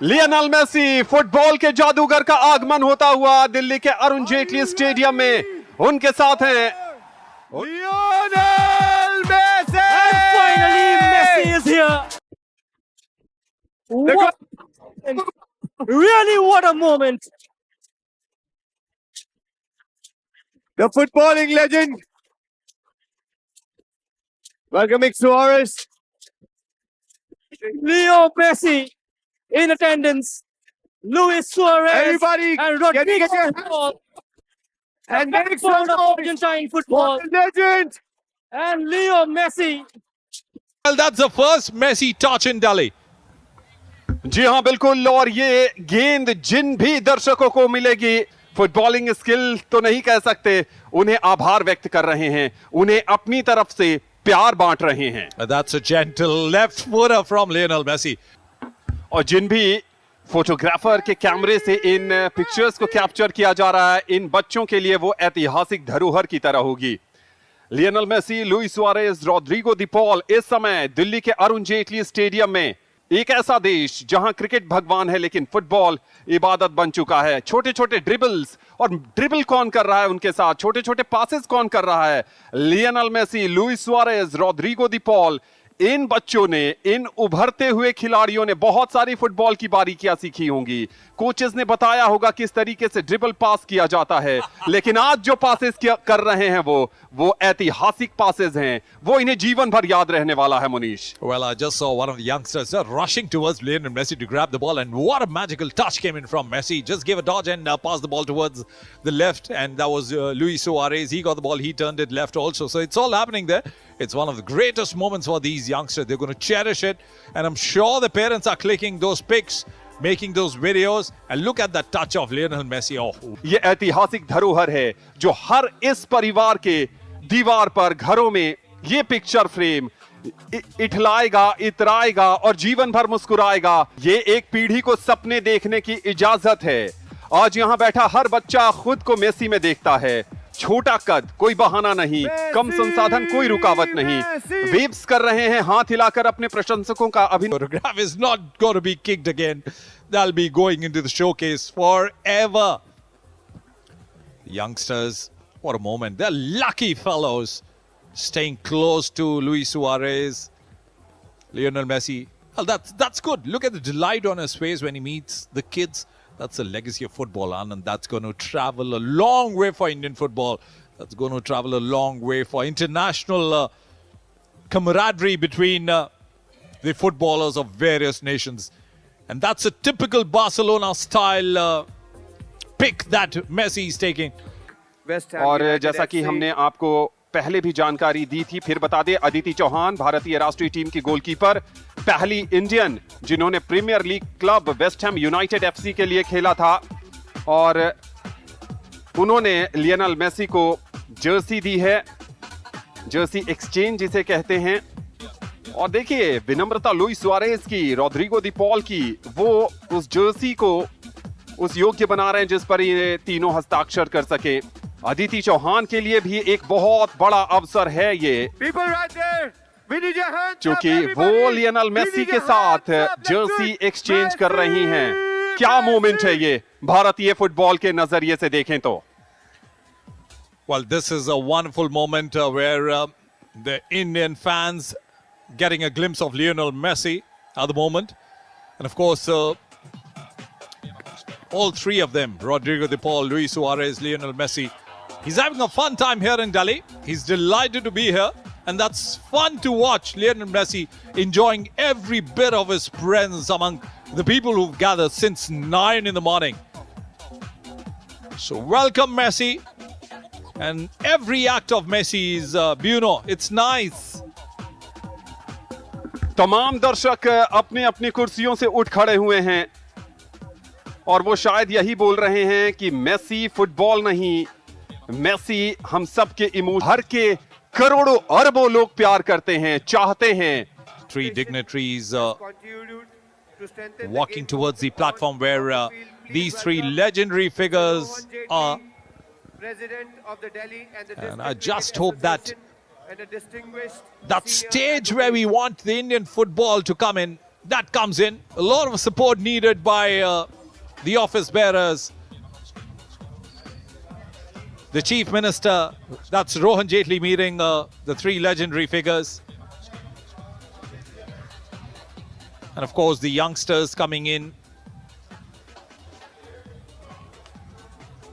Lionel Messi, football के जादूगर का आगमन होता हुआ दिल्ली के अरुण जेटली स्टेडियम में उनके साथ हैं Lionel Messi. And finally, Messi is here. Really, what a moment. The footballing legend, welcoming Suarez. Leo Messi in attendance. Luis Suarez Everybody, and get Rodrigo your hands football. And The make some backbone of noise. Argentine football. What a legend! And Leo Messi. Well, that's the first Messi touch in Delhi. जी हां बिल्कुल, और ये गेंद जिन भी दर्शकों को मिलेगी, footballing skill तो नहीं कह सकते, उन्हें आभार व्यक्त कर रहे हैं, उन्हें अपनी तरफ से प्यार बांट रहे हैं। That's a gentle left footer from Lionel Messi. और जिन भी फोटोग्राफर के कैमरे से इन पिक्चर्स को कैप्चर किया जा रहा है, इन बच्चों के लिए वो ऐतिहासिक धरोहर की तरह होगी। Lionel Messi, Luis Suarez, Rodrigo दी पॉल इस समय दिल्ली के अरुण जेटली स्टेडियम में, एक ऐसा देश जहां क्रिकेट भगवान है लेकिन फुटबॉल इबादत बन चुका है। छोटे छोटे ड्रिबल्स, और ड्रिबल कौन कर रहा है उनके साथ, छोटे छोटे पासेस कौन कर रहा है? Lionel Messi, Luis Suarez, Rodrigo दी पॉल, इन बच्चों ने, इन उभरते हुए खिलाड़ियों ने बहुत सारी फुटबॉल की बारीकियां सीखी होंगी। कोचेस ने बताया होगा किस तरीके से ड्रिबल पास किया जाता है, लेकिन आज जो पासेस कर रहे हैं वो ऐतिहासिक पासेस हैं, वो इन्हें जीवन भर याद रहने वाला है। Munish, Well, I just saw one of the youngsters rushing towards Lionel Messi to grab the ball, and what a magical touch came in from Messi. Just gave a dodge and passed the ball towards the left, and that was Luis Suarez. He got the ball, he turned it left also. So it's all happening there. It's one of the greatest moments for these youngsters. They're going to cherish it, and I'm sure the parents are clicking those pics, making those videos, and look at that touch of Lionel Messi. Oh, ये ऐतिहासिक धरोहर है जो हर इस परिवार के दीवार पर, घरों में ये पिक्चर फ्रेम इठलाएगा, इतराएगा और जीवन भर मुस्कुराएगा। ये एक पीढ़ी को सपने देखने की इजाजत है। आज यहाँ बैठा हर बच्चा खुद को मेसी में देखता है। छोटा कद, कोई बहाना नहीं, कम संसाधन, कोई रुकावट नहीं। वेव्स कर रहे हैं हाथ हिलाकर अपने प्रशंसकों का अभिनंदन। photograph is not going to be kicked again. That'll be going into the showcase forever. Youngsters, what a moment. They're lucky fellows, staying close to Luis Suarez, Lionel Messi. Well, that's good. Look at the delight on his face when he meets the kids. That's a legacy of football, and that's going to travel a long way for Indian football. That's going to travel a long way for international camaraderie between the footballers of various nations. And that's a typical Barcelona style pick that Messi is taking. और जैसा कि हमने आपको पहले भी जानकारी दी थी, फिर बता दें, अदिति चौहान भारतीय राष्ट्रीय टीम की गोलकीपर, पहली इंडियन जिन्होंने premier league club West Ham United FC के लिए खेला था, और उन्होंने लियोनेल मेसी को जर्सी दी है, जर्सी एक्सचेंज जिसे कहते हैं। और देखिए विनम्रता लुइस सुआरेज की, रॉड्रिगो दी पॉल की, वो उस जर्सी को उस योग्य बना रहे हैं जिस पर ये तीनों हस्ताक्षर कर सके। अदिति चौहान के लिए भी एक बहुत बड़ा अवसर है ये, क्योंकि वो लियोनेल मेसी के साथ जर्सी एक्सचेंज कर रही हैं। क्या मोमेंट है ये भारतीय फुटबॉल के नजरिए से देखें तो। Well, this is a wonderful moment where the Indian fans getting a glimpse of Lionel Messi at the moment. And of course, all three of them, Rodrigo de Paul, Luis Suarez, Lionel Messi, he's having a fun time here in Delhi. He's delighted to be here. And that's fun to watch Lionel Messi enjoying every bit of his presence among the people who've gathered since 9 in the morning. So welcome Messi. And every act of Messi is Buono. It's nice. तमाम दर्शक अपनी अपनी कुर्सियों से उठ खड़े हुए हैं और वो शायद यही बोल रहे हैं कि मेसी फुटबॉल नहीं, मेसी हम सब के इमोशन, हर के करोड़ों अरबों लोग प्यार करते हैं, चाहते हैं। Three dignitaries walking towards the platform where these three legendary figures are. And I just hope that that stage where we want the Indian football to come in, that comes in. A lot of support needed by the office bearers. The Chief Minister, that's Rohan Jaitley meeting the three legendary figures. And of course, the youngsters coming in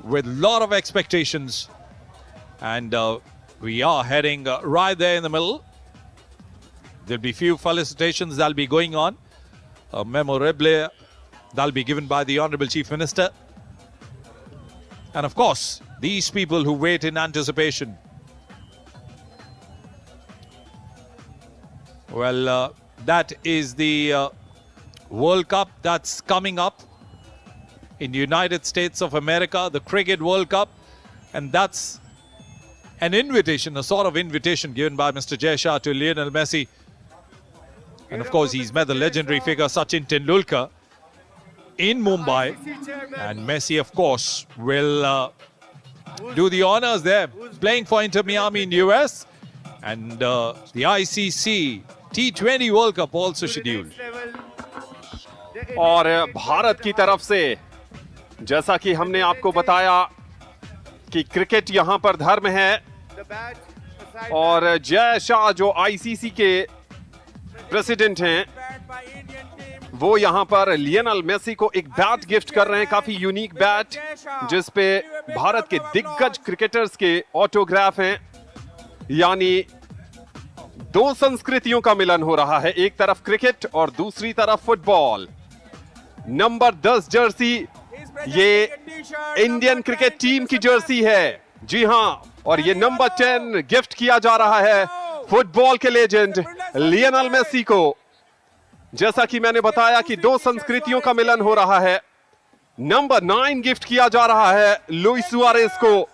with a lot of expectations. And we are heading right there in the middle. There'll be few felicitations that'll be going on. A memorable that'll be given by the Honorable Chief Minister. And of course, these people who wait in anticipation. Well, that is the World Cup that's coming up in the United States of America, the Cricket World Cup. And that's an invitation, a sort of invitation given by Mr. Jay Shah to Lionel Messi. And of course, he's met the legendary figure Sachin Tendulkar in Mumbai. And Messi, of course, will do the honors there, playing for Inter Miami in US. And the ICC T20 World Cup also scheduled. और भारत की तरफ से जैसा कि हमने आपको बताया कि क्रिकेट यहां पर धर्म है और जय शाह जो आईसीसी के प्रेसिडेंट हैं वो यहां पर लियोनेल मेसी को एक बैट गिफ्ट कर रहे हैं, काफी यूनिक बैट जिस पे भारत के दिग्गज क्रिकेटर्स के ऑटोग्राफ हैं। यानी दो संस्कृतियों का मिलन हो रहा है, एक तरफ क्रिकेट और दूसरी तरफ फुटबॉल। नंबर 10 जर्सी ये इंडियन क्रिकेट टीम की जर्सी है, जी हां, और ये नंबर 10 गिफ्ट किया जा रहा है फुटबॉल के लेजेंड लियोनेल मेसी को। जैसा कि मैंने बताया कि दो संस्कृतियों का मिलन हो रहा है। नंबर 9 गिफ्ट किया जा रहा है लुइस सुआरेज को,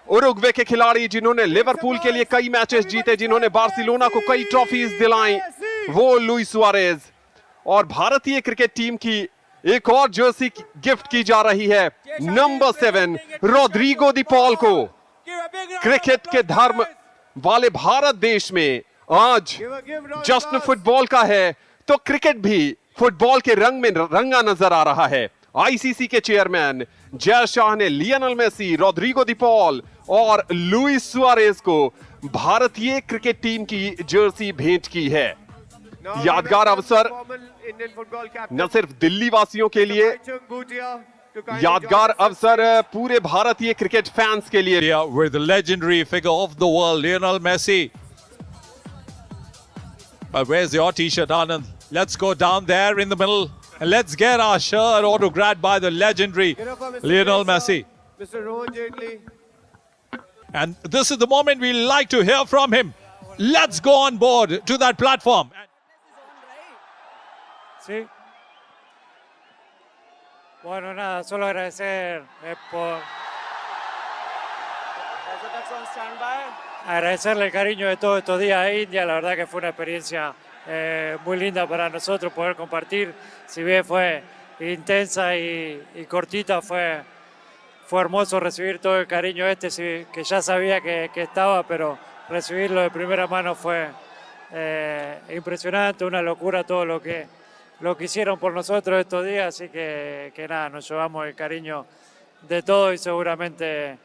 उरुग्वे के खिलाड़ी जिन्होंने लिवरपूल के लिए कई मैचेस जीते, जिन्होंने बार्सिलोना को कई ट्रॉफीज दिलाई, वो लुइस सुआरेज। और भारतीय क्रिकेट टीम की एक और जर्सी गिफ्ट की जा रही है नंबर 7 रोड्रिगो दी पॉल को। क्रिकेट के धर्म वाले भारत देश में आज जश्न फुटबॉल का है, तो क्रिकेट भी फुटबॉल के रंग में रंगा नजर आ रहा है। आईसीसी के चेयरमैन जय शाह ने लियोनेल मेसी, रोड्रिगो दी पॉल और लुइस सुआरेज को भारतीय क्रिकेट टीम की जर्सी भेंट की है। यादगार अवसर न सिर्फ दिल्ली वासियों के लिए, यादगार अवसर पूरे भारतीय क्रिकेट फैंस के लिए। With the legendary figure of the world, Lionel Messi. Where's your t-shirt, Anand? Let's go down there in the middle and let's get our shirt autographed by the legendary Lionel Messi. Mr. Rohan Jaitley. And this is the moment we like to hear from him. Let's go on board to that platform. Sí. Bueno, nada, solo agradecer por agradecerle el cariño de todos estos días a India. La verdad que fue una experiencia muy linda para nosotros poder compartir. Si bien fue intensa y cortita, fue hermoso recibir todo el cariño que ya sabía que estaba, pero recibirlo de primera mano fue impresionante, una locura todo lo que hicieron por nosotros estos días, así que nada, nos llevamos el cariño de todos y seguramente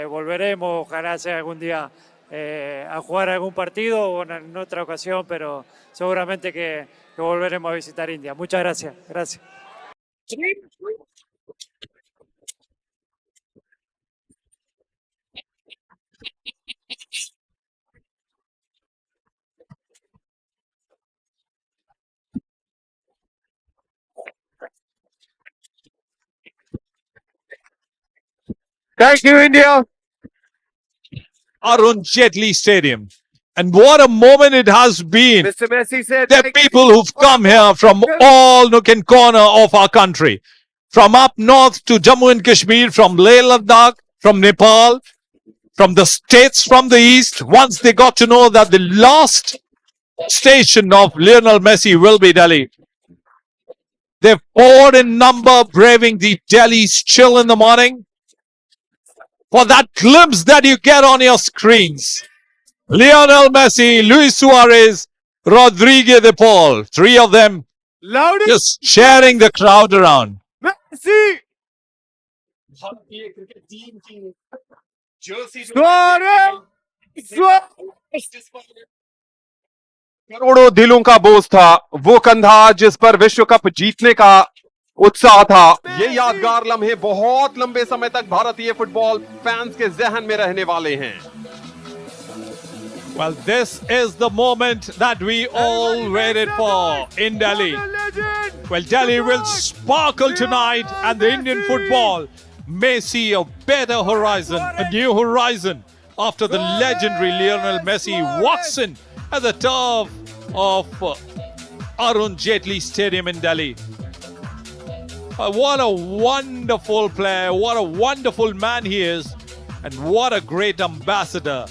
volveremos, ojalá sea algún día a jugar algún partido o en otra ocasión, pero seguramente que volveremos a visitar India. Muchas gracias. Gracias. Thank you, India. Arun Jaitley Stadium. And what a moment it has been. Mr. Messi said, There are people who've come here from all nook and corner of our country. From up north to Jammu and Kashmir, from Leh Ladakh, from Nepal, from the states from the east. Once they got to know that the last station of Lionel Messi will be Delhi, they've poured in number, braving the Delhi's chill in the morning. For that glimpse that you get on your screens. Lionel Messi, Luis Suarez, Rodrigo de Paul, three of them Loudest Just cheering the crowd around. Messi. भारतीय cricket team की Jersey Suarez. Suarez. करोड़ों दिलों का बोझ था, वो कंधा जिस पर विश्व कप जीतने का उत्साह था। ये यादगार लम्हे बहुत लंबे समय तक भारतीय फुटबॉल फैंस के जहन में रहने वाले हैं। Well, this is the moment that we all waited for in Delhi. Legend. Well, Delhi will sparkle tonight, and the Indian football may see a better horizon, a new horizon, after the legendary Lionel Messi walks in at the turf of Arun Jaitley Stadium in Delhi. What a wonderful player, what a wonderful man he is, and what a great ambassador